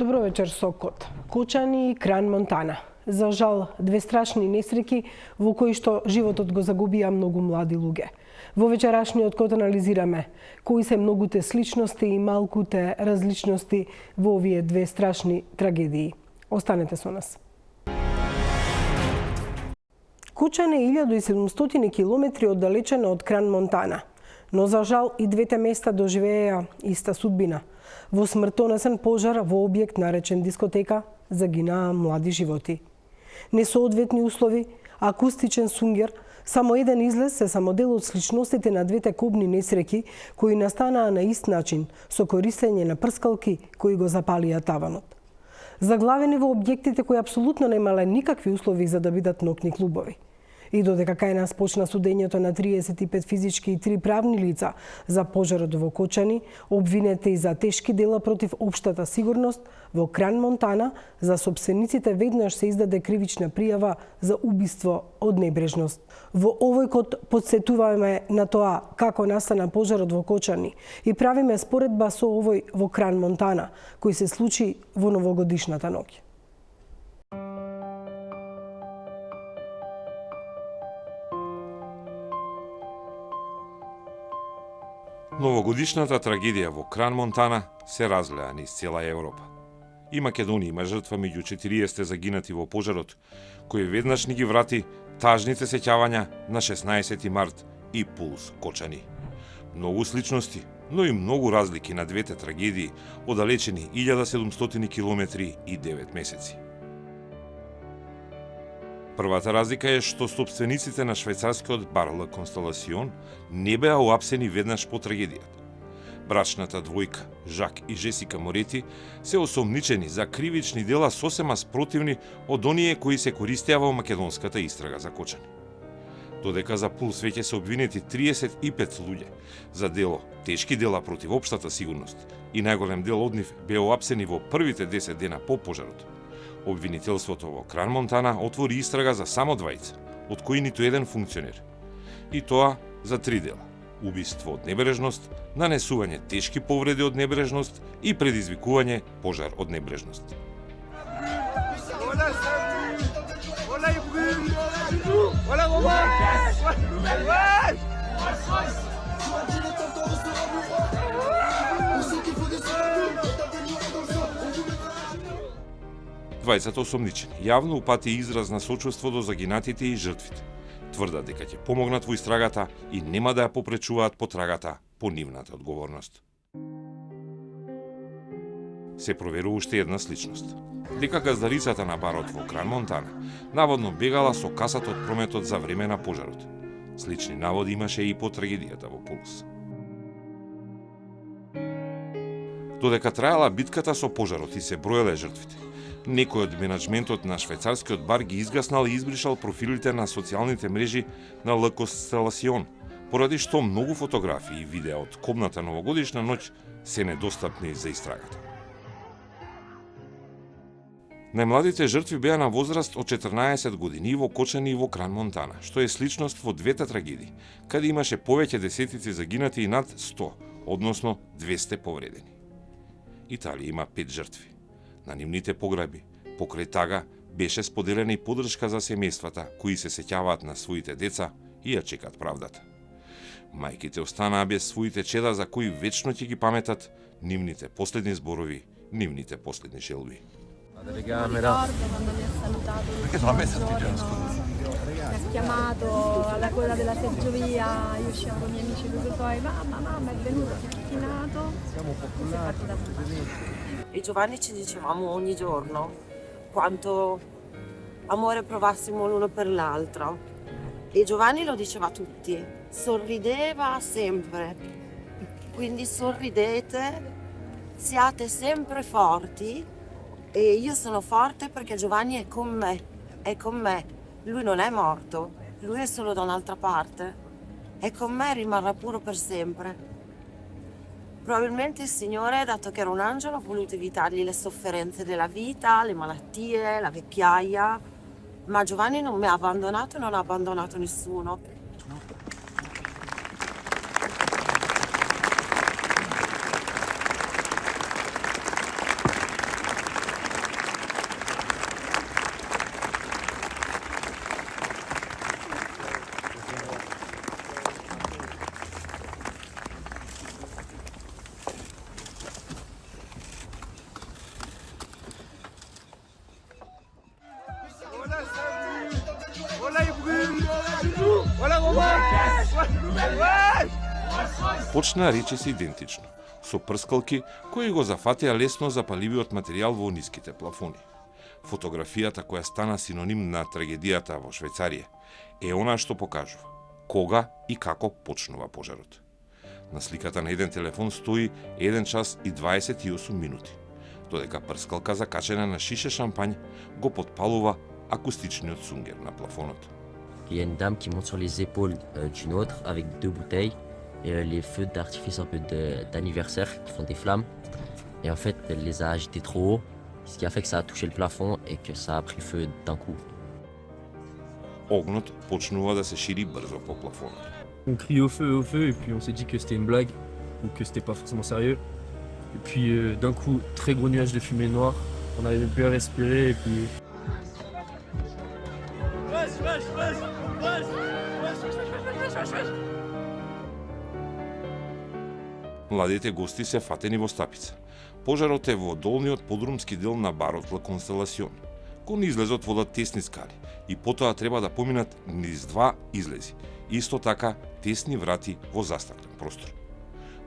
Добро вечер со Кот. Кочани и Кран Монтана. За жал, две страшни несреќи во кои што животот го загубија многу млади луѓе. Во вечерашниот Кот анализираме кои се многуте сличности и малкуте различности во овие две страшни трагедии. Останете со нас. Кочан е 1700 километри оддалечена од Кран Монтана, но за жал и двете места доживееа иста судбина. Во смртонесен пожар во објект наречен дискотека загинаа млади животи. Несоодветни услови, акустичен сунгер, само еден излез се само дел од сличностите на двете кобни несреќи кои настанаа на ист начин со користење на прскалки кои го запалија таванот. Заглавени во објектите кои апсолутно немале никакви услови за да бидат ноќни клубови. И додека кај нас почна судењето на 35 физички и 3 правни лица за пожарот во Кочани, обвинети и за тешки дела против општата сигурност, во Кран Монтана за сопствениците веднаш се издаде кривична пријава за убиство од небрежност. Во овој Кот подсетуваме на тоа како настана пожарот во Кочани и правиме споредба со овој во Кран Монтана, кој се случи во новогодишната ноќ. Новогодишната трагедија во Кран Монтана се разлеа низ цела Европа. И Македонија има жртва меѓу 40 загинати во пожарот, кој веднаш ни ги врати тажните сеќавања на 16 март и Пулс Кочани. Многу сличности, но и многу разлики на двете трагедии, оддалечени 1700 километри и 9 месеци. Првата разлика е што собствениците на швајцарскиот бар Ла Констеласион не беа уапсени веднаш по трагедијата. Брачната двојка, Жак и Жесика Морети, се осомничени за кривични дела сосема спротивни од оние кои се користеа во македонската истрага за Кочани. Додека за Пулс веќе се обвинети 35 луѓе за дело тешки дела против општата сигурност и најголем дел од нив беа уапсени во првите 10 дена по пожарот. Обвинителството во Кран Монтана отвори истрага за само двајца, од кои ниту еден функционер. И тоа за 3 дела: убиство од небрежност, нанесување тешки повреди од небрежност и предизвикување пожар од небрежност. Двајцата осомничени јавно упати израз на сочувство до загинатите и жртвите. Тврдат дека ќе помогнат во истрагата и нема да ја попречуваат потрагата по нивната одговорност. Се проверува уште една сличност. Дека газдарицата на барот во Кран Монтана наводно бегала со касата од прометот за време на пожарот. Слични наводи имаше и по трагедијата во Пулс. Додека траела битката со пожарот и се броеле жртвите, некој од менаџментот на швајцарскиот бар ги изгаснал и избришал профилите на социјалните мрежи на Ла Констеласион, поради што многу фотографии и видеа од кобната новогодишна ноќ се недостапни за истрагата. Најмладите жртви беа на возраст од 14 години во Кочани и во Кран Монтана, што е сличност во двете трагедии, каде имаше повеќе десетици загинати и над 100, односно 200 повредени. Италија има 5 жртви. На нивните погреби, покрај тага, беше споделена и поддршка за семејствата кои се сеќаваат на своите деца и ја чекат правдата. Мајките останаа без своите чеда за кои вечно ќе ги паметат нивните последни зборови, нивните последни желби. Ricordo quando mi ha salutato. Perché non l'ha mai sentito nascosto? Mi ha chiamato alla coda della seggiovia, io uscivo con i miei amici, lui poi mamma è venuto, ti ha chinato. Siamo popolari. E Giovanni ci dicevamo ogni giorno quanto amore provassimo l'uno per l'altro. E Giovanni lo diceva a tutti, sorrideva sempre. Quindi sorridete, siate sempre forti. E io sono forte perché Giovanni è con me, lui non è morto, lui è solo da un'altra parte, è con me e rimarrà puro per sempre. Probabilmente il Signore, dato che era un angelo, ha voluto evitargli le sofferenze della vita, le malattie, la vecchiaia, ma Giovanni non mi ha abbandonato e non ha abbandonato nessuno. Почна речиси идентично, со прскалки кои го зафатеа лесно запаливиот материјал во ниските плафони. Фотографијата која стана синоним на трагедијата во Швајцарија е она што покажува кога и како почнува пожарот. На сликата на еден телефон стои 1 час и 28 минути, додека прскалка закачена на шише шампањ го подпалува акустичниот сунгер на плафонот. Il y a une dame qui monte sur les épaules d'une autre avec 2 bouteilles et les feux d'artifice un peu d'anniversaire qui font des flammes. Et en fait, elle les a agités trop haut, ce qui a fait que ça a touché le plafond et que ça a pris feu d'un coup. Огнот почнува да се шири брзо по плафонот. On crie au feu, et puis on s'est dit que c'était une blague ou que c'était pas forcément sérieux. Et puis d'un coup, très gros nuage de fumée noire, on n'arrivait plus à respirer et puis... Младите гости се фатени во стапица. Пожарот е во долниот подрумски дел на барот Ла Констеласион. Кон излезот водат тесни скали и потоа треба да поминат низ 2 излези. Исто така тесни врати во застаклен простор.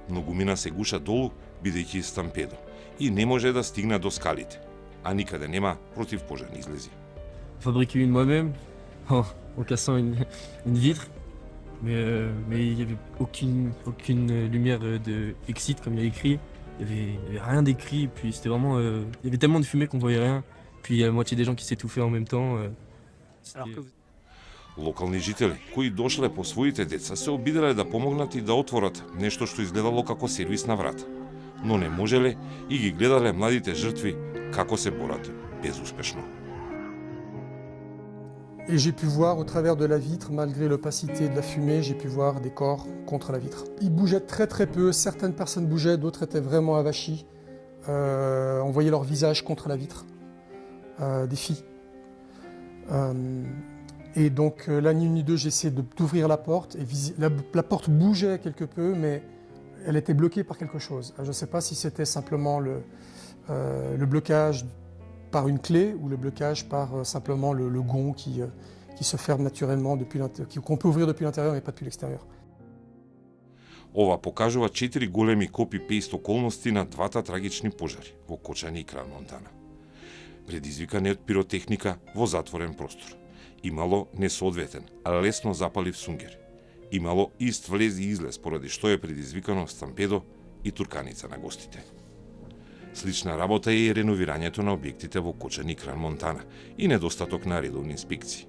Многумина се гуша долу, бидејќи стампедо, и не може да стигне до скалите, а никаде нема противпожарни излези. Fabriquer une moi-même en cassant une vitre, mais il n'y avait aucune lumière de exit comme il y a écrit. Il y avait rien d'écrit, puis c'était vraiment... il y avait tellement de fumée qu'on voyait rien, puis il y a la moitié des gens qui s'étouffaient en même temps. Локални жители кои дошле по своите деца се обиделе да помогнат и да отворат нешто што изгледало како сервис на врата, но не можеле и ги гледале младите жртви како се борат безуспешно. Et j'ai pu voir au travers de la vitre, malgré l'opacité de la fumée, j'ai pu voir des corps contre la vitre. Ils bougeaient très peu, certaines personnes bougeaient, d'autres étaient vraiment avachies. On voyait leur visage contre la vitre, des filles. Et donc la nuit ni deux, j'ai essayé d'ouvrir la porte. Et la porte bougeait quelque peu, mais elle était bloquée par quelque chose. Je ne sais pas si c'était simplement le blocage par une clé ou le blocage par simplement le gond qui se ferme naturellement qu'on peut ouvrir depuis l'intérieur et pas depuis l'extérieur. Ова покажува 4 големи копи-пейст околности на двата трагични пожари во Кочани и Кран Монтана. Предизвикани од пиротехника во затворен простор. Имало несоодветен, а лесно запалив сунгер. Имало ист влез и излез, поради што е предизвикано стампедо и турканица на гостите. Слична работа е и реновирањето на објектите во Кочани и Кран Монтана и недостаток на редовни инспекции.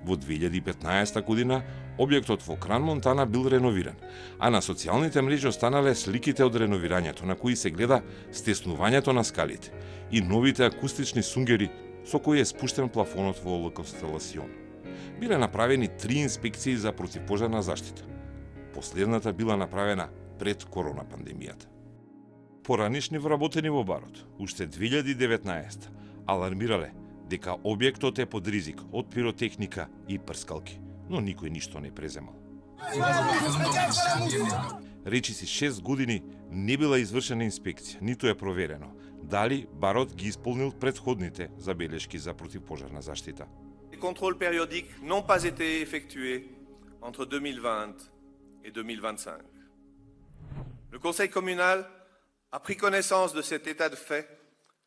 Во 2015 година објектот во Кран Монтана бил реновиран, а на социјалните мрежи останале сликите од реновирањето на кои се гледа стеснувањето на скалите и новите акустични сунгери со кои е спуштен плафонот во Ла Констеласион. Биле направени 3 инспекции за противпожарна заштита. Последната била направена пред корона пандемијата. Поранишни вработени во барот, уште 2019, алармирале дека објектот е под ризик од пиротехника и прскалки, но никој ништо не преземал. Речиси 6 години не била извршена инспекција, ниту е проверено дали барот ги исполнил предходните забелешки за противпожарна заштита. Les contrôles périodiques n'ont pas été effectués entre 2020 et 2025. Le Conseil communal a pris connaissance de cet état de fait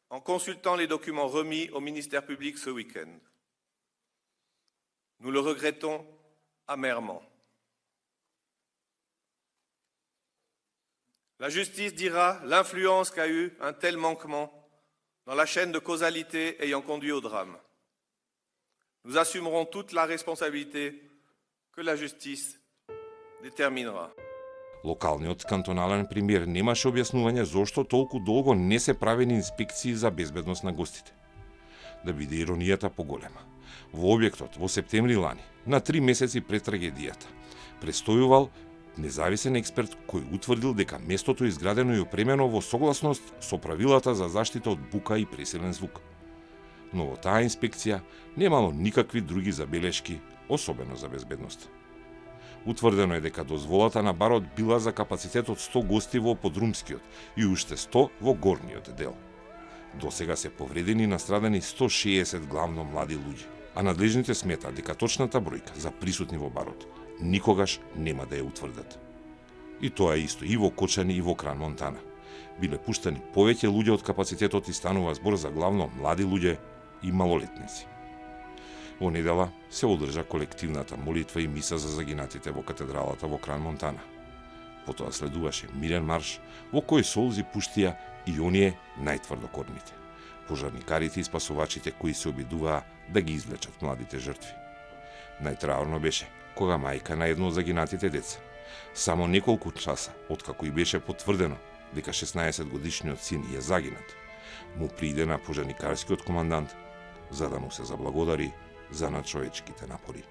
en consultant les documents remis au ministère public ce week-end. Nous le regrettons amèrement. La justice dira l'influence qu'a eu un tel manquement dans la chaîne de causalité ayant conduit au drame. Nous assumerons toute la responsabilité que la justice déterminera. Локалниот кантонален премиер немаше објаснување зошто толку долго не се правени инспекции за безбедност на гостите. Да биде иронијата поголема, во објектот во септември лани, на 3 месеци пред трагедијата, престојувал независен експерт кој утврдил дека местото е изградено и опремено во согласност со правилата за заштита од бука и пресилен звук. Но во таа инспекција немало никакви други забелешки, особено за безбедност. Утврдено е дека дозволата на барот била за капацитет од 100 гости во подрумскиот и уште 100 во горниот дел. Досега се повредени и настрадани 160 главно млади луѓе, а надлежните сметаат дека точната бројка за присутни во барот никогаш нема да ја утврдат. И тоа исто и во Кочани и во Кран Монтана. Биле пуштани повеќе луѓе од капацитетот и станува збор за главно млади луѓе и малолетници. Во недела се одржа колективната молитва и миса за загинатите во катедралата во Кран Монтана. Потоа следуваше мирен марш во кој солзи пуштија и оние најтврдокорните. Пожарникарите и спасувачите кои се обидуваа да ги извлечат младите жртви. Најтраорно беше кога мајка на едно од загинатите деца, само неколку часа откако и беше потврдено дека 16-годишниот син е загинат, му приде на пожарникарскиот командант за да му се заблагодари за надчовечките напори.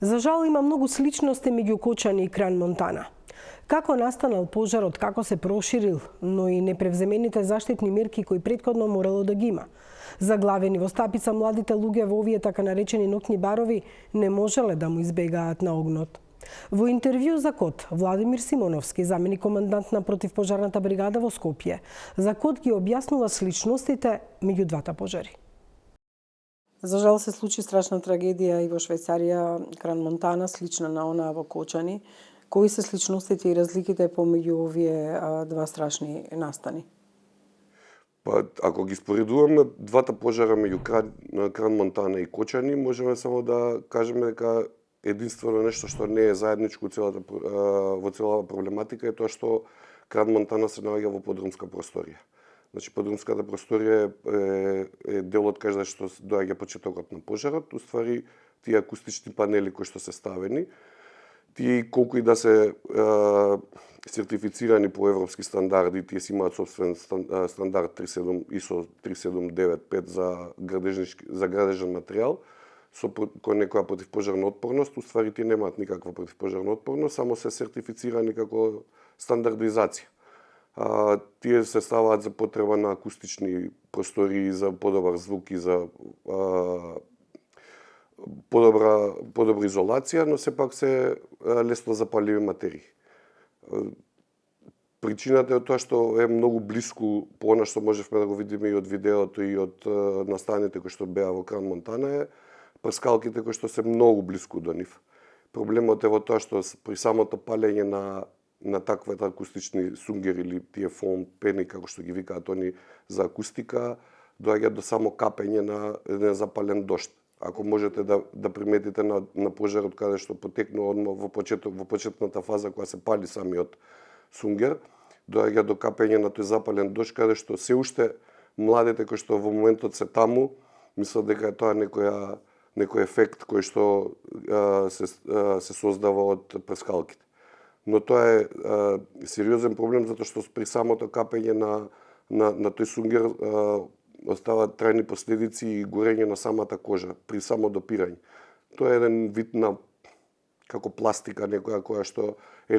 За жал има многу сличности меѓу Кочани и Кран Монтана. Како настанал пожарот, како се проширил, но и непревземените заштитни мерки кои претходно морало да ги има. Заглавени во стапица, младите луѓе во овие така наречени ноќни барови не можеле да му избегаат на огнот. Во интервју за КОТ, Владимир Симоновски, заменик командант на противпожарната бригада во Скопје, за КОТ ги објаснува сличностите меѓу двата пожари. За жал се случи страшна трагедија и во Швајцарија, Кран Монтана, слична на онаа во Кочани. Кои се сличностите и разликите помеѓу овие два страшни настани? Па, ако ги споредуваме двата пожара меѓу Кран Монтана и Кочани, можеме само да кажеме дека единствено нешто што не е заедничко во целата проблематика е тоа што Кран Монтана се наоѓа во подрумска просторија. Значи, подрумската просторија е делот каде што доаѓа почетокот на пожарот. Уствари, тие акустични панели кои што се ставени, тие колку и да се сертифицирани по европски стандарди, тие си имаат собствен стандард ISO 3795 за градежен материјал, со некоја противпожарна отпорност, уствари тие немаат никаква противпожарна отпорност, само се сертифицирани како стандардизација. Тие се ставаат за потреба на акустични простори, за подобар звук и за подобра изолација, но сепак се лесно запаливи материи. Причината е тоа што е многу блиску по она што можевме да го видиме и од видеото и од настаните кои што беа во Кран Монтана е прскалките кои што се многу блиску до нив. Проблемот е во тоа што при самото палење на таквите акустични сунгери или тие фоам пени, како што ги викаат они за акустика, доаѓа до само капење на еден запален дожд. Ако можете да приметите на пожарот каде што потекнува одма во почетната фаза кога се пали самиот сунгер, доаѓа до капење на тој запален дожд каде што се уште младите кои што во моментот се таму мислат дека е тоа некој ефект кој што се создава од прскалките. Но тоа е сериозен проблем затоа што при самото капење на тој сунгер оставаат трајни последици и горење на самата кожа при само допирање. Тоа е еден вид на како пластика некоја која што е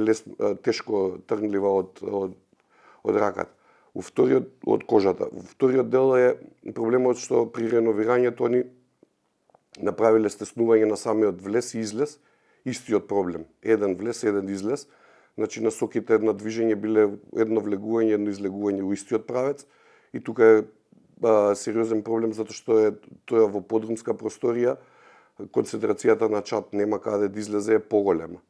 тешко трнлива од раката. Од кожата. Вториот дел е проблемот што при реновирањето они направиле стеснување на самиот влез и излез, истиот проблем. Еден влез, еден излез. Значи насоките на движење биле едно влегување, едно излегување во истиот правец и тука е сериозен проблем затоа што е тоа во подрумска просторија, концентрацијата на чад нема каде да излезе е поголема.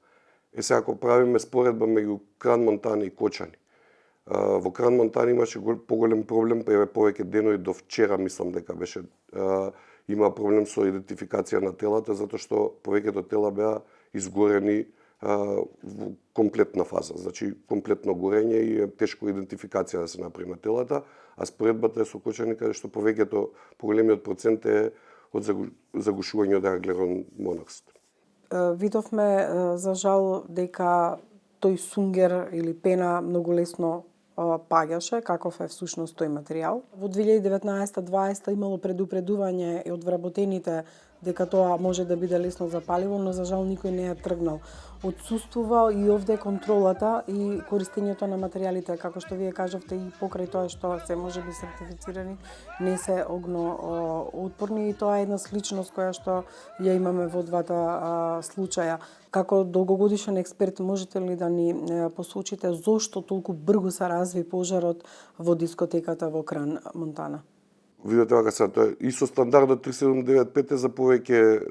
Сега ако правиме споредба меѓу Кран Монтана и Кочани, во Кран Монтана имаше поголем проблем, повеќе денови до вчера мислам дека беше има проблем со идентификација на телата затоа што повеќето тела беа изгорени во комплетна фаза, значи комплетно горење и е тешко идентификација да се направи на телата, а споредбата е со Кочани каде што поголемиот процент е од загушување од аглерон моноксид. Видовме за жал дека тој сунгер или пена многу лесно паѓаше, каков е всушност тој материјал. Во 2019-2020 имало предупредување и од вработените дека тоа може да биде лесно запаливо, но за жал никој не е тргнал. Отсуствува и овде контролата и користењето на материјалите, како што вие кажавте, и покрај тоа што се може би сертифицирани, не се огно отпорни, и тоа е една сличност која што ја имаме во двата случаја. Како долгогодишен експерт, можете ли да ни посочите зошто толку брзо се разви пожарот во дискотеката во Кран Монтана? Видете вака сега, тоа и со стандардот 3795 е за повеќе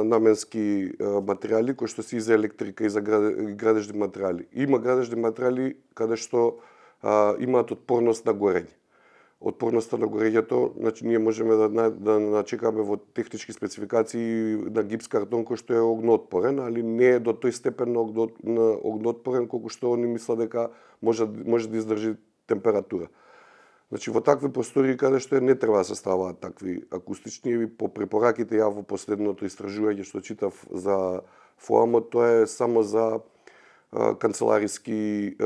наменски материјали кои што се и за електрика и за градежни материјали. Има градежни материјали каде што имаат отпорност на горење. Отпорноста на горењето, значи ние можеме да начекаме во технички спецификации на гипс картон кој што е огноотпорен, али не е до тој степен на огноотпорен колку што они мислат дека може да издржи температура. Значи во такви простори каде што не треба да се ставаат такви акустични, и по препораките ја во последното истражување што читав за ФОАМот, тоа е само за канцелариски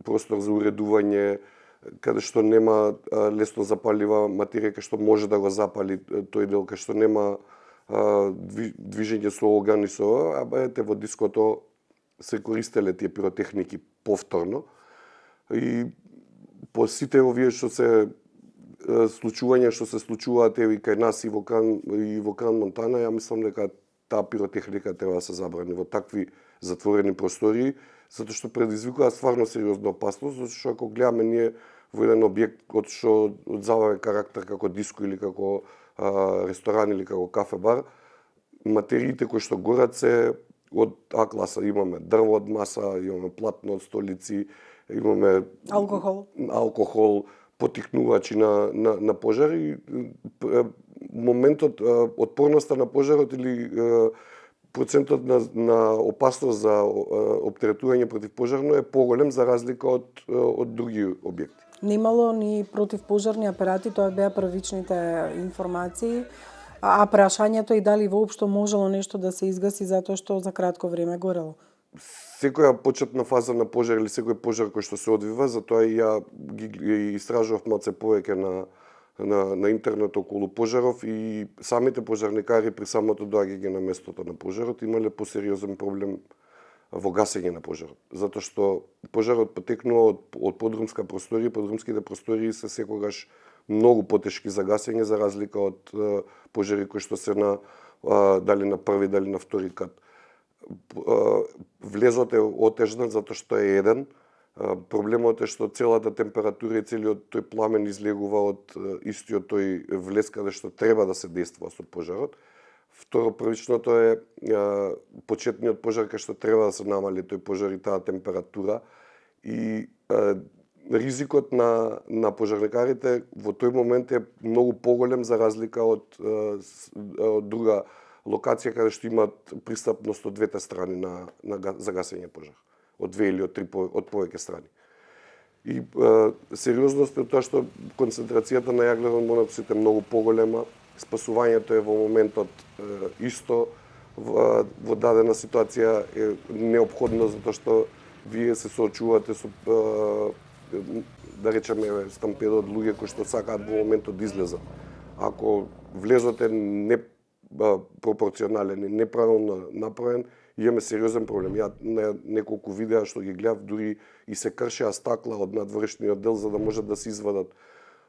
простор за уредување, каде што нема лесно запалива материја, кај што може да го запали тој дел, кај што нема движење со оган и со, ете во диското се користеле тие пиротехники повторно. И по сите овие што се случувања што се случуваат и кај нас и во Кран Монтана, ја мислам дека таа пиротехника треба да се забрани во такви затворени простории, затоа што предизвикува стварно сериозна опасност, затоа што ако гледаме ние во еден објект што од забавен карактер како диско или како ресторан или како кафе-бар, материите кои што горат се од А класа. Имаме дрво од маса, имаме платно од столици, имаме алкохол, потикнувачи на пожар, и моментот, отпорноста на пожарот или процентот на опасност за оптеретување против пожарно е поголем за разлика од други објекти. Немало ни противпожарни апарати, тоа беа првичните информации, а прашањето и дали воопшто можело нешто да се изгаси затоа што за кратко време горело. Секоја почетна фаза на пожар или секој пожар кој што се одвива, затоа и ја ги истражував малце повеќе на интернет околу пожаров, и самите пожарникари при самото доаѓање на местото на пожарот имале посериозен проблем во гасење на пожарот. Затоа што пожарот потекнува од подрумска просторија, подрумските простории се секогаш многу потешки за гасење за разлика од пожари кои што се дали на први, дали на втори кат. Влезот е отежнат затоа што е еден. Проблемот е што целата температура и целиот тој пламен излегува од истиот тој влез каде што треба да се действува со пожарот. Второ, првичното е почетниот пожар кај што треба да се намали тој пожар и таа температура, и ризикот на пожарникарите во тој момент е многу поголем за разлика од друга локација каде што имаат пристапност од двете страни за гасење пожар, од две или од повеќе страни. И сериозност е тоа што концентрацијата на јаглерон моноксид е многу поголема, спасувањето е во моментот исто, во дадена ситуација е неопходно затоа што вие се соочувате со да речеме стампеда од луѓе кои што сакаат во моментот да излезат. Ако влезот е непропорционален и неправилно направен, имаме сериозен проблем. Ја на неколку видеа што ги гледав, дури и се кршеа стакла од надворешниот дел за да можат да се извадат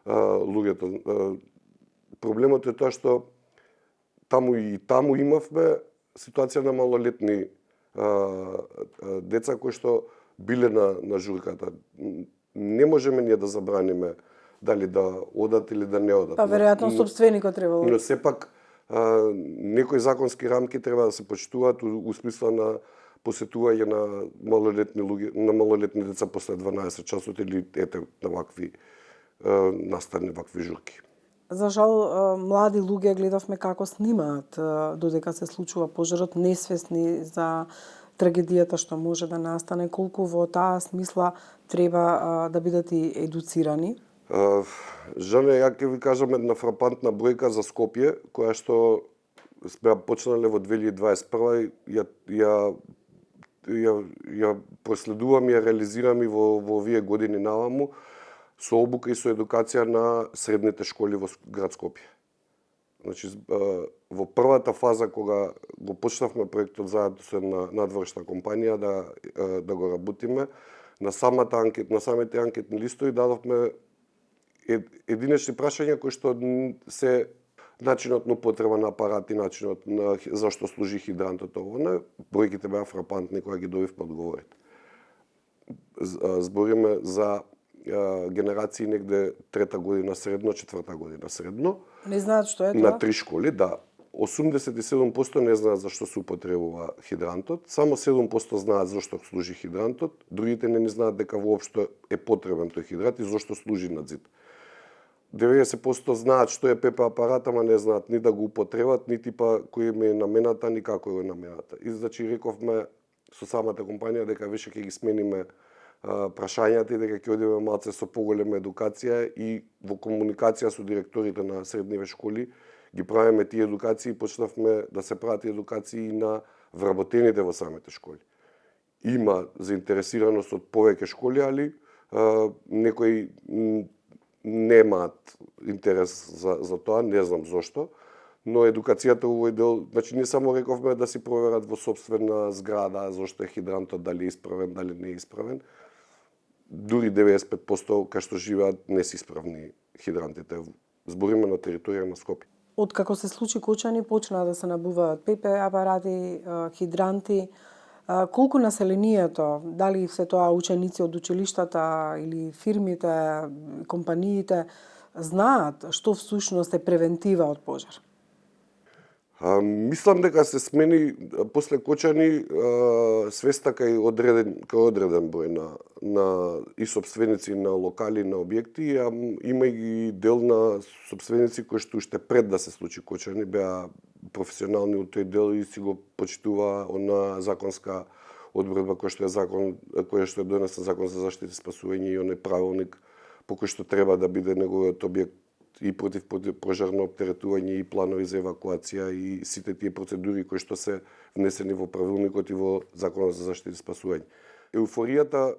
луѓето. Проблемот е тоа што таму имавме ситуација на малолетни деца кои што биле на журката. Не можеме ние да забраниме дали да одат или да не одат. Па веројатно собственикот требало. Но сепак некои законски рамки треба да се почитуваат у смисла на посетување на малолетни луѓе, на малолетни деца после 12 часот или на вакви настани вакви журки. За жал, млади луѓе гледавме како снимаат додека се случува пожарот, несвесни за трагедијата што може да настане, колку во таа смисла треба да бидат и едуцирани? Жане, ја ќе ви кажам една фрапантна бројка за Скопје, која што сме почнале во 2021, ја проследувам и ја реализирам и во овие години наваму, со обука и со едукација на средните школи во град Скопје. Значи, во првата фаза кога го почнавме проектот заедно со една надворешна компанија да го работиме, на самите анкетни листови дадовме единични прашања кои што се начинот на употреба на апарати, начинот на зашто служи хидрантот овоне, бројките беа фрапантни кога ги добивме одговорите. Збориме за генерации негде трета година средно, четврта година средно. Не знаат што е тоа? На 3 школи, да. 87% не знаат зашто се употребува хидрантот, само 7% знаат зашто служи хидрантот, другите не знаат дека воопшто е потребен тој хидрант и зашто служи на зид. 90% знаат што е ПП апарат, ама не знаат ни да го употребат, ни типа кој им е намената, ни како е намената. И значи рековме со самата компанија дека више ќе ги смениме прашањата и дека ќе одиме малце со поголема едукација и во комуникација со директорите на средниве школи ги правиме тие едукации и почнавме да се прават едукации на вработените во самите школи. Има заинтересираност од повеќе школи, али некои немаат интерес за тоа, не знам зошто, но едукацијата овој дел, значи не само рековме да си проверат во сопствена зграда зошто е хидрантот, дали е исправен, дали не е исправен. Дури 95% кај што живеат не се исправни хидрантите. Збориме на територија на Скопје. Откако се случи Кочани, почна да се набуваат ПП апарати, хидранти. Колку населението, дали се тоа ученици од училиштата или фирмите, компаниите, знаат што всушност е превентива од пожар? Мислам дека се смени после Кочани свеста кај одреден број на и собственици на локали, на објекти, има и дел на собственици кои што уште пред да се случи Кочани беа професионални од тој дел и си го почитува она законска одредба која што е донесен закон за заштита и спасување и оној правилник по кој што треба да биде неговиот објект и против пожарно оптеретување и планови за евакуација и сите тие процедури кои што се внесени во правилникот и во законот за заштита и спасување. Еуфоријата,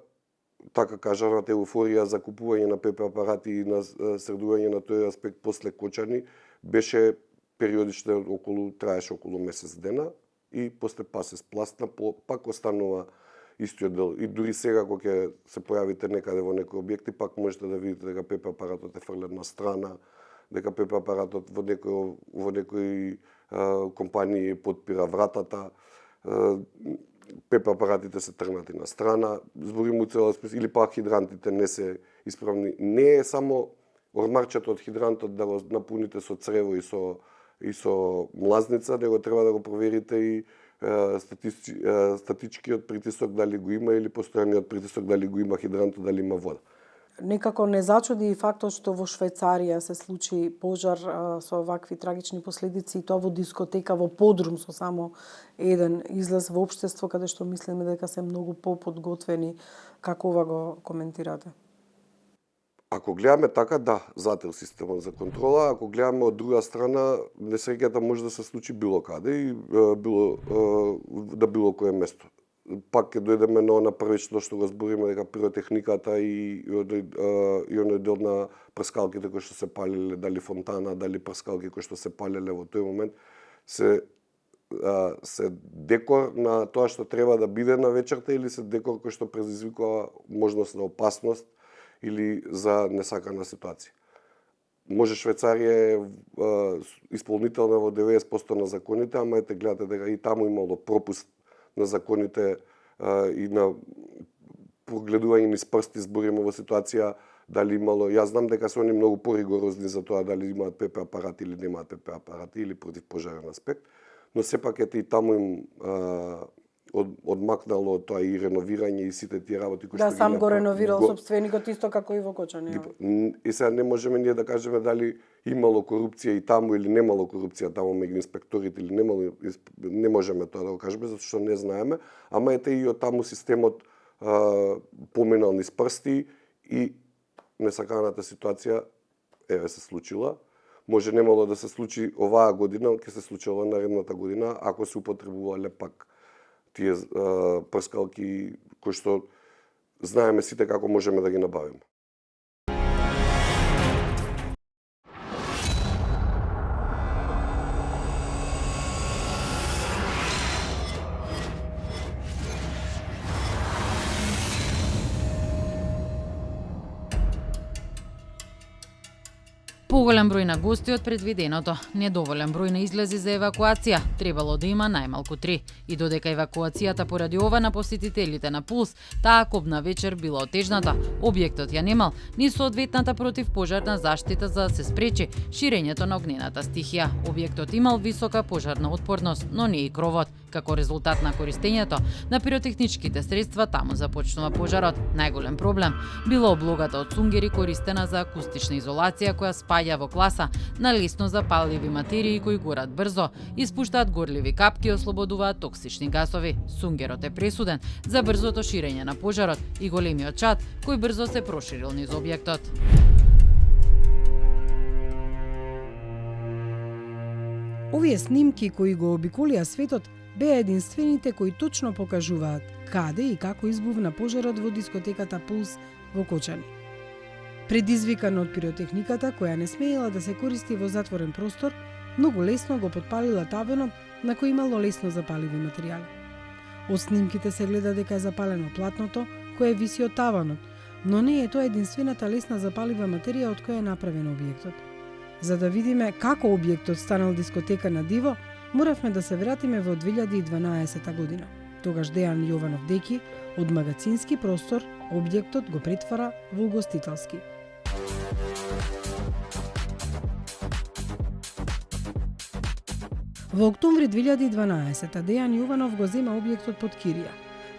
така кажаната еуфорија за купување на ПП апарати и на средување на тој аспект после Кочани беше периодично траеше околу месец дена и после пак се спласна, пак останува истиот дел. И дури сега кога ќе се појавите некаде во некои објекти, пак можете да видите дека ПП апаратот е фрлен на страна, дека ПП апаратот во некои компании подпира вратата, ПП апаратите се тргнати на страна, збориме у цела спис, или пак хидрантите не се исправни. Не е само ормарчето од хидрантот да го напуните со црево и со млазница, него треба да го проверите и статичкиот притисок дали го има или постојаниот притисок дали го има хидрантот, дали има вода. Некако не зачуди и фактот што во Швајцарија се случи пожар со овакви трагични последици и тоа во дискотека во подрум со само еден излез во општество каде што мислиме дека се многу поподготвени. Како ова го коментирате? Ако гледаме така, да, зател системот за контрола. Ако гледаме од друга страна, несреќата може да се случи било каде и било кое место. Пак ќе дојдеме на првично што го збориме дека пиротехниката и оној дел на прскалките кои што се палеле, дали фонтана, дали прскалки кои што се палеле во тој момент, се декор на тоа што треба да биде на вечерта или се декор кој што предизвикува можност на опасност или за несакана ситуација. Може Швајцарија е исполнителна во 90% на законите, ама ете гледате дека и таму имало пропуст на законите и на прогледување низ прсти, збориме во ситуација дали имало, јас знам дека се они многу поригорозни за тоа дали имаат ПП апарати или немаат ПП апарати или против пожарен аспект, но сепак ете и таму им одмакнало тоа и реновирање и сите тие работи кои што ги сам го реновирал сопственикот исто како и во Кочани. И сега не можеме ние да кажеме дали имало корупција и таму или немало корупција таму меѓу инспекторите или немало, не можеме тоа да го кажеме затоа што не знаеме, ама ете и од таму системот поминал низ прсти и несаканата ситуација еве се случила. Може немало да се случи оваа година, ќе се случило наредната година ако се употребувале пак тие прскалки кои што знаеме сите како можеме да ги набавиме. Поголем број на гости од предвиденото, недоволен број на излези за евакуација, требало да има најмалку 3. И додека евакуацијата поради ова на посетителите на Пулс, таа кобна вечер била отежната, објектот ја немал ни соодветната противпожарна заштита за да се спречи ширењето на огнената стихија. Објектот имал висока пожарна отпорност, но не и кровот. Како резултат на користењето на пиротехничките средства, таму започнува пожарот. Најголем проблем било облогата од сунгери користена за акустична изолација која спаѓа во класа на лесно запаливи материи кои горат брзо, испуштаат горливи капки и ослободуваат токсични гасови. Сунгерот е пресуден за брзото ширење на пожарот и големиот чад кој брзо се проширил низ објектот. Овие снимки кои го обиколија светот беа единствените кои точно покажуваат каде и како избувна пожарот во дискотеката Пулс во Кочани. Предизвикан од пиротехниката која не смеела да се користи во затворен простор, многу лесно го подпалила табенот на кој имало лесно запаливи материјали. Од снимките се гледа дека е запалено платното кое виси од таванот, но не е тоа единствената лесна запалива материја од која е направен објектот. За да видиме како објектот станал дискотека на диво, моравме да се вратиме во 2012 година. Тогаш Дејан Јованов Деки од магацински простор објектот го претвара во угостителски. Во октомври 2012 Дејан Јованов го зема објектот под кирија,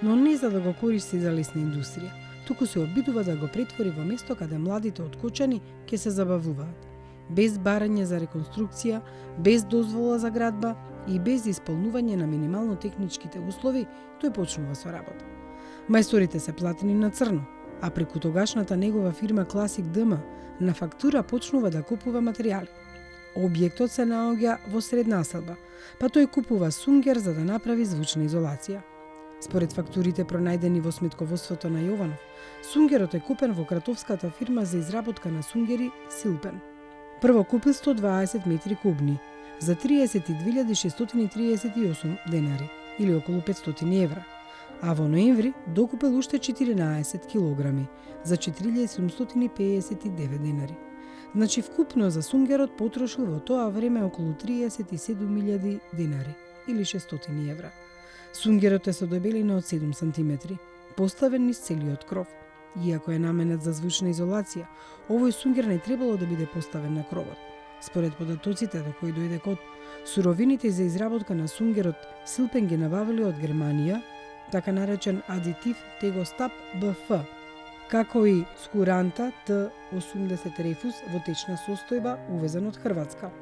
но не за да го користи за лесна индустрија, туку се обидува да го претвори во место каде младите од Кочани ќе се забавуваат. Без барање за реконструкција, без дозвола за градба и без исполнување на минимално техничките услови, тој почнува со работа. Мајсторите се платени на црно, а преку тогашната негова фирма Класик ДМ на фактура почнува да купува материјали. Објектот се наоѓа во сред населба, па тој купува сунгер за да направи звучна изолација. Според фактурите пронајдени во сметководството на Јованов, сунгерот е купен во кратовската фирма за изработка на сунгери Силпен. Прво купил 120 метри кубни за 32.638 денари или околу 500 евра, а во ноември докупил уште 14 килограми за 4.759 денари. Значи вкупно за сунгерот потрошил во тоа време околу 37.000 денари или 600 евра. Сунгерот е со дебелина од 7 см, поставен низ целиот кров. Иако е наменет за звучна изолација, овој сунгер не требало да биде поставен на кровот. Според податоците до кои дојде код, суровините за изработка на сунгерот Силпен ги набавили од Германија, така наречен адитив Тегостап БФ, како и скуранта Т80 Рефус во течна состојба увезен од Хрватска,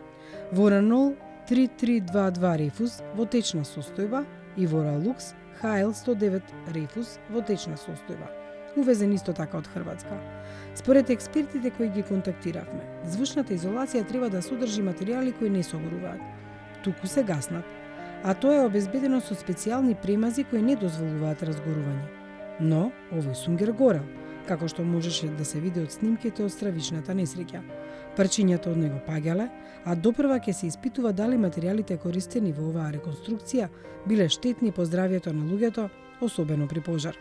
Воранол 3322 Рефус во течна состојба и Воралукс ХЛ109 Рефус во течна состојба, увезен исто така од Хрватска. Според експертите кои ги контактиравме, звучната изолација треба да содржи материјали кои не согоруваат, туку се гаснат, а тоа е обезбедено со специјални премази кои не дозволуваат разгорување. Но овој сунгер горел, како што можеше да се види од снимките од стравичната несреќа. Парчињата од него паѓале, а допрва ќе се испитува дали материјалите користени во оваа реконструкција биле штетни по здравјето на луѓето, особено при пожар.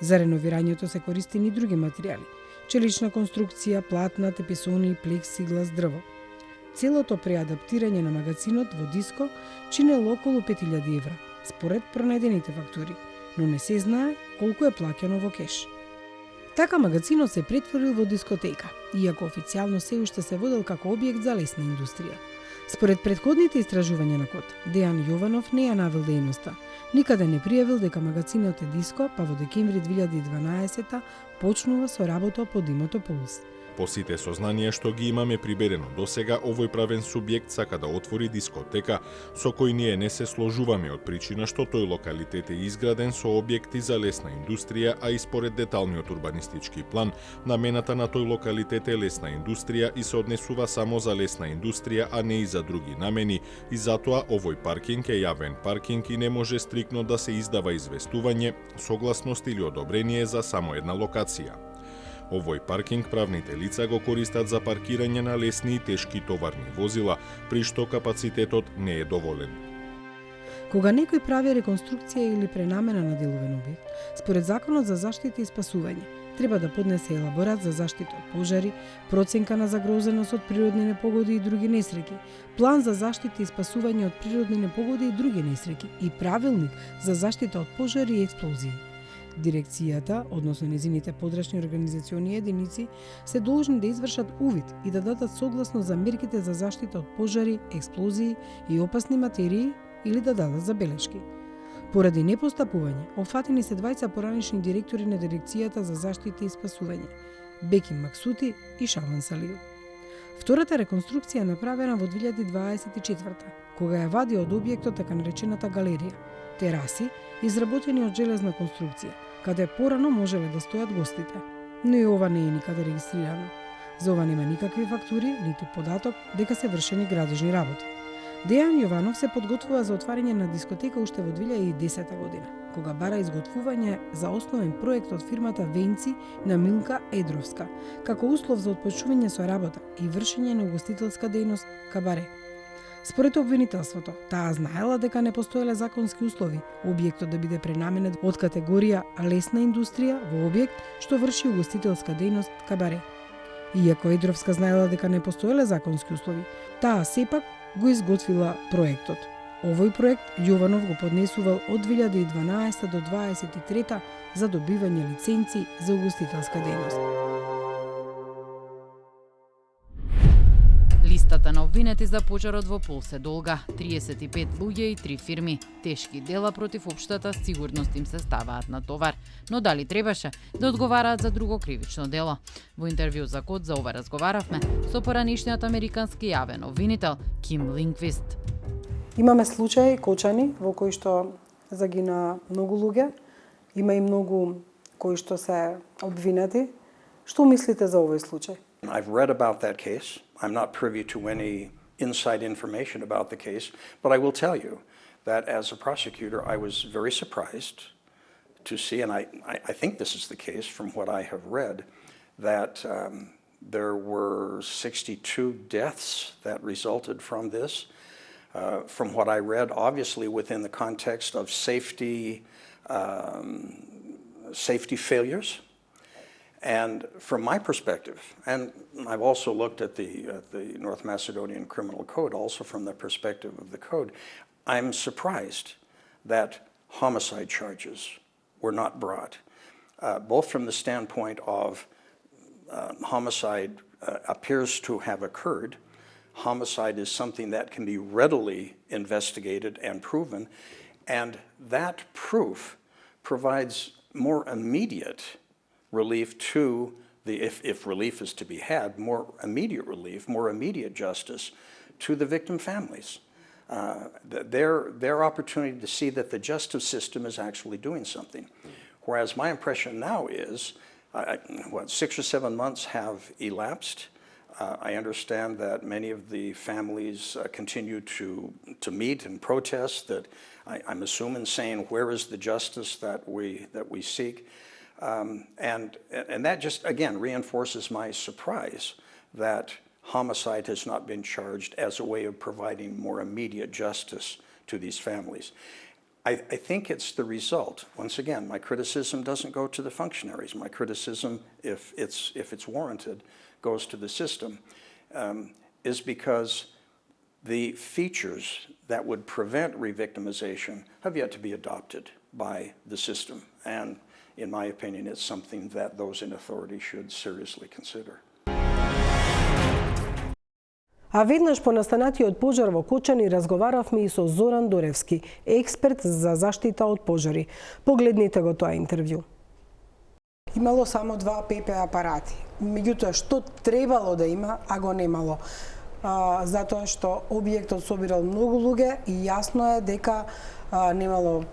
За реновирањето се користени и други материјали: челична конструкција, платна, тепесони, плексиглас, дрво. Целото преадаптирање на магазинот во диско чинело околу 5000 евра, според пронајдените фактури, но не се знае колку е плаќано во кеш. Така магазинот се претворил во дискотека, иако официјално се уште се водел како објект за лесна индустрија. Според претходните истражувања на код, Дејан Јованов не ја навел дејноста. Никаде не пријавил дека магазинот е диско, па во декември 2012 почнува со работа под името Пулс. По сите сознанија што ги имаме приберено досега, овој правен субјект сака да отвори дискотека, со кој ние не се сложуваме од причина што тој локалитет е изграден со објекти за лесна индустрија, а и според деталниот урбанистички план, намената на тој локалитет е лесна индустрија и се однесува само за лесна индустрија, а не и за други намени, и затоа овој паркинг е јавен паркинг и не може стрикно да се издава известување, согласност или одобрение за само една локација. Овој паркинг правните лица го користат за паркирање на лесни и тешки товарни возила, при што капацитетот не е доволен. Кога некој прави реконструкција или пренамена на деловен објект, според Законот за заштита и спасување, треба да поднесе елаборат за заштита од пожари, проценка на загрозеност од природни непогоди и други несреќи, план за заштита и спасување од природни непогоди и други несреќи и правилник за заштита од пожари и експлозии. Дирекцијата, односно незините подрачни организациони единици, се должни да извршат увид и да дадат согласност за мерките за заштита од пожари, експлозии и опасни материи или да дадат забелешки. Поради непостапување, опфатени се двајца поранишни директори на Дирекцијата за заштита и спасување, Беким Максути и Шаван Салио. Втората реконструкција е направена во 2024, кога ја вади од објектот така наречената галерија, тераси, изработени од железна конструкција, каде порано можеле да стојат гостите. Но и ова не е никаде регистрирано. За ова нема никакви фактури, ниту податок дека се вршени градежни работи. Дејан Јованов се подготвува за отварање на дискотека уште во 2010 година, кога бара изготвување за основен проект од фирмата Венци на Милка Едровска, како услов за отпочнување со работа и вршење на угостителска дејност кабаре. Според обвинителството, таа знаела дека не постоеле законски услови објектот да биде пренаменет од категорија лесна индустрија во објект што врши угостителска дејност кабаре. Иако Едровска знаела дека не постоеле законски услови, таа сепак го изготвила проектот. Овој проект Јованов го поднесувал од 2012 до 2023 за добивање лиценци за угостителска дејност. Листата на обвинети за пожарот во Пулс е долга. 35 луѓе и 3 фирми. Тешки дела против општата сигурност им се ставаат на товар. Но дали требаше да одговараат за друго кривично дело? Во интервју за Код за ова разговаравме со поранишниот американски јавен обвинител Ким Линквист. Имаме случаи кочани во кои што загина многу луѓе, има и многу кои што се обвинети. Што мислите за овој случај? I've read about that case. I'm not privy to any inside information about the case, but I will tell you that as a prosecutor, I was very surprised to see, and I think this is the case from what I have read, that there were 62 deaths that resulted from this. From what I read, obviously within the context of safety failures. And from my perspective, and I've also looked at the North Macedonian Criminal Code, also from the perspective of the code, I'm surprised that homicide charges were not brought, both from the standpoint of homicide appears to have occurred. Homicide is something that can be readily investigated and proven, and that proof provides more immediate relief to the, if relief is to be had, more immediate relief, more immediate justice to the victim families. Their opportunity to see that the justice system is actually doing something. Whereas my impression now is, 6 or 7 months have elapsed. I understand that many of the families continue to meet and protest, that I'm assuming saying, where is the justice that we seek? And that just, again, reinforces my surprise that homicide has not been charged as a way of providing more immediate justice to these families. I think it's the result. Once again, my criticism doesn't go to the functionaries. My criticism, if it's warranted, goes to the system, is because the features that would prevent re-victimization have yet to be adopted by the system. And in my opinion, it's something that those in authority should seriously consider. А веднаш по настанатиот пожар во Кочани разговаравме и со Зоран Доревски, експерт за заштита од пожари. Погледнете го тоа интервју. Имало само 2 ПП апарати. Меѓутоа, што требало да има, а го немало. Затоа што објектот собирал многу луѓе и јасно е дека немало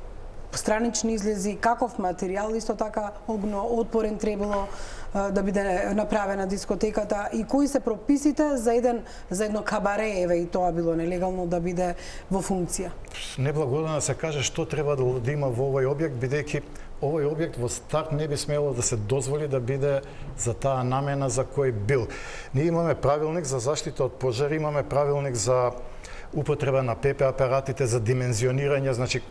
странични излези, каков материјал, исто така огноотпорен требало да биде направена дискотеката и кои се прописите за едно кабаре, еве и тоа било нелегално да биде во функција. Неблагодарно се каже што треба да има во овој објект, бидејќи овој објект во старт не би смело да се дозволи да биде за таа намена за кој бил. Ние имаме правилник за заштита од пожари, имаме правилник за употреба на ПП апаратите, за димензионирање, значи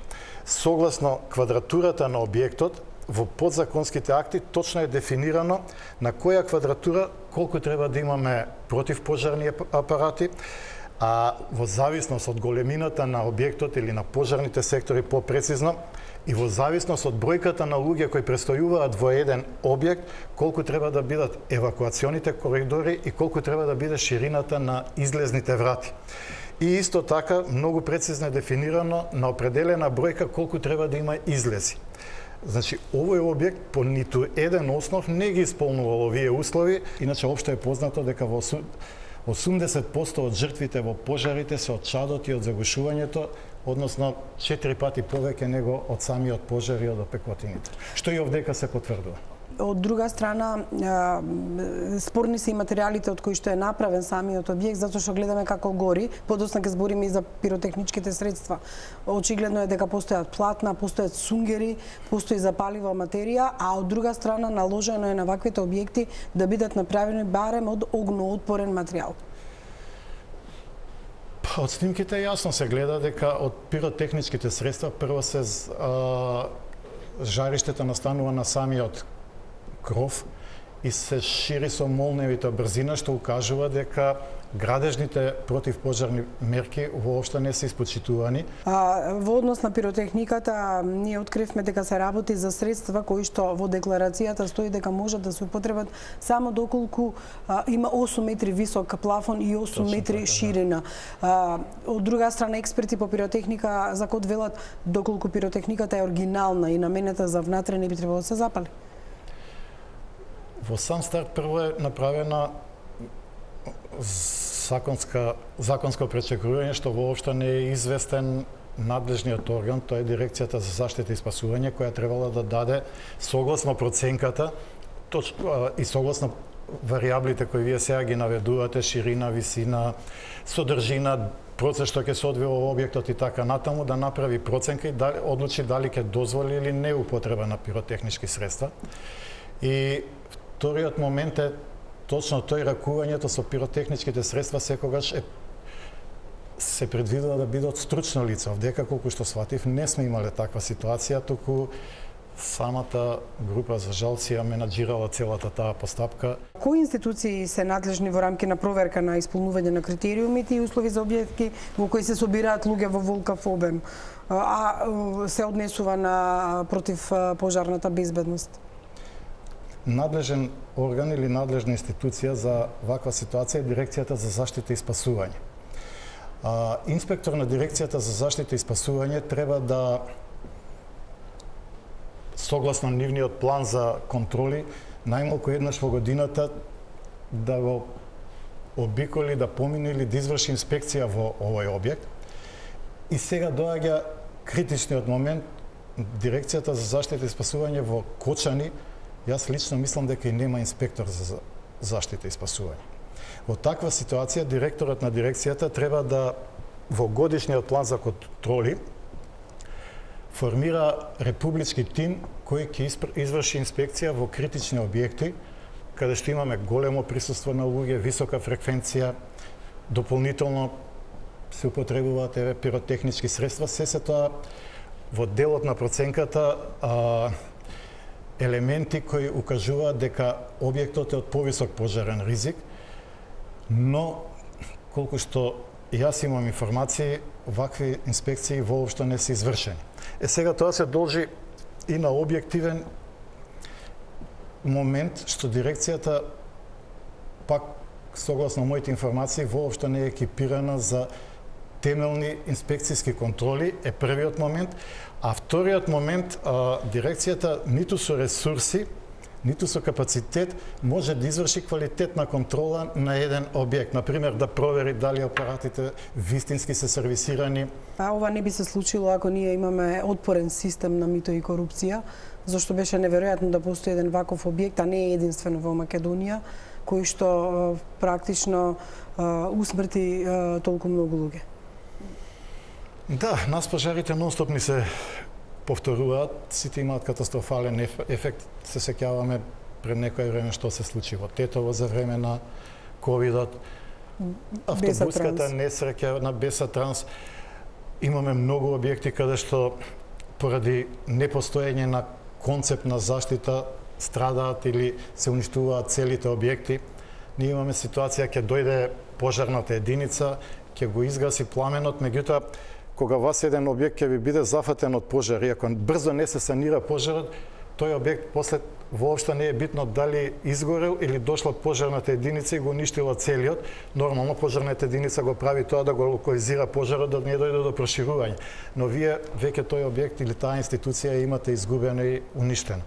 согласно квадратурата на објектот во подзаконските акти точно е дефинирано на која квадратура колку треба да имаме противпожарни апарати, а во зависност од големината на објектот или на пожарните сектори попрецизно, и во зависност од бројката на луѓе кои престојуваат во еден објект, колку треба да бидат евакуационите коридори и колку треба да биде ширината на излезните врати. И исто така, многу прецизно е дефинирано на определена бројка колку треба да има излези. Значи, овој објект по ниту еден основ не ги исполнувал овие услови, иначе општо е познато дека во 80% од жртвите во пожарите се од чадот и од загушувањето, односно 4 пати повеќе него од самиот пожар и од опекотините. Што и овдека се потврдува. Од друга страна, спорни се и материјалите од кои што е направен самиот објект, затоа што гледаме како гори, подоцна ќе збориме и за пиротехничките средства. Очигледно е дека постојат платна, постојат сунгери, постои запалива материја, а од друга страна наложено е на ваквите објекти да бидат направени барем од огноотпорен материјал. Од снимките јасно се гледа дека од пиротехничките средства прво се жариштето настанува на самиот кров и се шири со молневита брзина, што укажува дека градежните противпожарни мерки воопшто не се испочитувани. Во однос на пиротехниката, ние откривме дека се работи за средства кои што во декларацијата стои дека можат да се употребат само доколку има 8 метри висок плафон и 8 метри ширина. Од друга страна, експерти по пиротехника за код велат доколку пиротехниката е оригинална и наменета за внатре не би требало да се запали. Во сам старт прво е направена законско пречекрување што воопшто не е известен надлежниот орган, тоа е Дирекцијата за заштита и спасување, која требала да даде согласно проценката и согласно варијаблите кои вие сега ги наведувате, ширина, висина, содржина, процес што ќе се одвива во објектот и така натаму, да направи проценка и да одлучи дали ќе дозволи или не употреба на пиротехнички средства. И вториот момент е точно тој ракувањето со пиротехничките средства секогаш се предвидува да биде од стручно лице. Овдека, колку што сватив, не сме имале таква ситуација, туку самата група за жал си ја менаџирала целата таа постапка. Кои институции се надлежни во рамки на проверка на исполнување на критериумите и услови за објекти во кои се собираат луѓе во волкав обем, а се однесува на противпожарната безбедност? Надлежен орган или надлежна институција за ваква ситуација е Дирекцијата за заштита и спасување. Инспектор на Дирекцијата за заштита и спасување треба да, согласно нивниот план за контроли, најмалку еднаш во годината да го обиколи, да помине или да изврши инспекција во овој објект. И сега доаѓа критичниот момент, Дирекцијата за заштита и спасување во Кочани. Јас лично мислам дека и нема инспектор за заштита и спасување. Во таква ситуација, директорот на дирекцијата треба да во годишниот план за контроли формира републички тим кој ќе изврши инспекција во критични објекти, каде што имаме големо присуство на луѓе, висока фреквенција, дополнително се употребуваат пиротехнички средства, се тоа во делот на проценката елементи кои укажуваат дека објектот е од повисок пожарен ризик, но колку што јас имам информации, вакви инспекции воопшто не се извршени. Сега тоа се должи и на објективен момент што дирекцијата, пак согласно моите информации, воопшто не е екипирана за темелни инспекцијски контроли, е првиот момент. А вториот момент, дирекцијата ниту со ресурси, ниту со капацитет може да изврши квалитетна контрола на еден објект. Например, да провери дали апаратите вистински се сервисирани. Ова не би се случило ако ние имаме отпорен систем на мито и корупција, зашто беше неверојатно да постои еден ваков објект, а не е единствено во Македонија, кој што практично усмрти толку многу луѓе. Да, нас пожарите нон-стоп ни се повторуваат, сите имаат катастрофален ефект. Се сеќаваме пред некое време што се случи во Тетово за време на ковидот, автобуската несреќа на Беса Транс. Имаме многу објекти каде што поради непостоење на концепт на заштита страдаат или се уништуваат целите објекти. Ние имаме ситуација ќе дојде пожарната единица, ќе го изгаси пламенот, меѓутоа кога вас еден објект ќе ви биде зафатен од пожар и ако брзо не се санира пожарот, тој објект после воопшто не е битно дали изгорел или дошла пожарната единица и го уништила целиот. Нормално пожарната единица го прави тоа да го локализира пожарот, да не дојде до проширување. Но вие веќе тој објект или таа институција имате изгубено и уништено.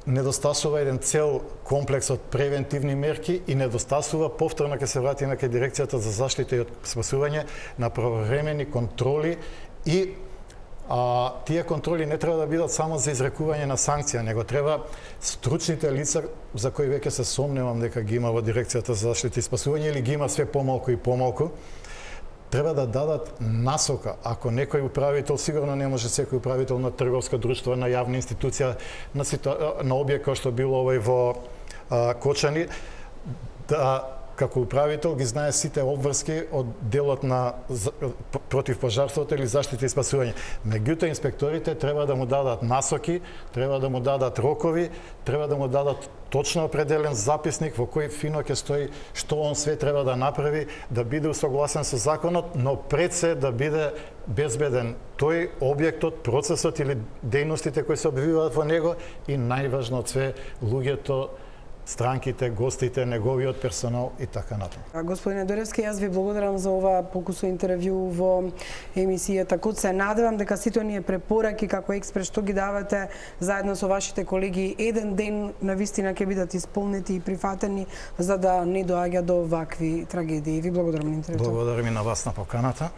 Недостасува еден цел комплекс од превентивни мерки и недостасува, повторно ќе се вратиме кај Дирекцијата за заштита и спасување, на правовремени контроли и тие контроли не треба да бидат само за изрекување на санкција, него треба стручните лица за кои веќе се сомневам дека ги има во Дирекцијата за заштита и спасување или ги има све помалку и помалку, треба да дадат насока. Ако некој управител, сигурно не може секој управител на трговско друштво, на јавна институција, на објект кој што било овој во Кочани, да како управител ги знае сите обврски од делот на противпожарството или заштита и спасување. Меѓутоа инспекторите треба да му дадат насоки, треба да му дадат рокови, треба да му дадат точно определен записник во кој фино ќе стои што он све треба да направи, да биде усогласен со законот, но пред се да биде безбеден тој објектот, процесот или дејностите кои се обвиваат во него и најважно од све луѓето, странките, гостите, неговиот персонал и така натаму. Господине Доревски, јас ви благодарам за ова покусо интервју во емисијата Код. Се надевам дека сите оние препораки како експерт што ги давате заедно со вашите колеги еден ден навистина ќе бидат исполнети и прифатени за да не доаѓа до вакви трагедии. Ви благодарам на интервјуто. Благодарам и на вас на поканата.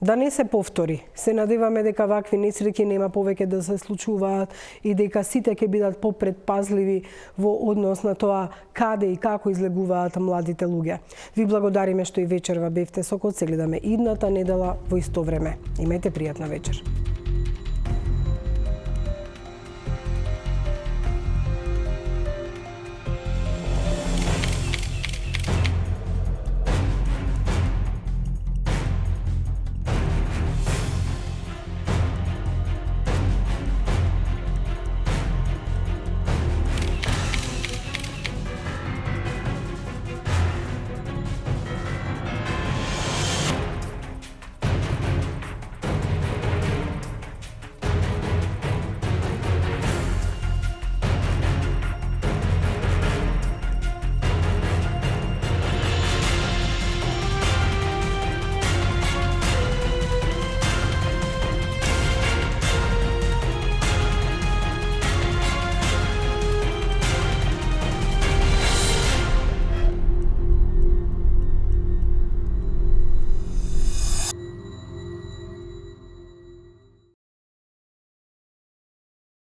Да не се повтори. Се надеваме дека вакви несреќи нема повеќе да се случуваат и дека сите ќе бидат попредпазливи во однос на тоа каде и како излегуваат младите луѓе. Ви благодариме што и вечерва бевте со Код. Се гледаме идната недела во исто време. Имајте пријатна вечер.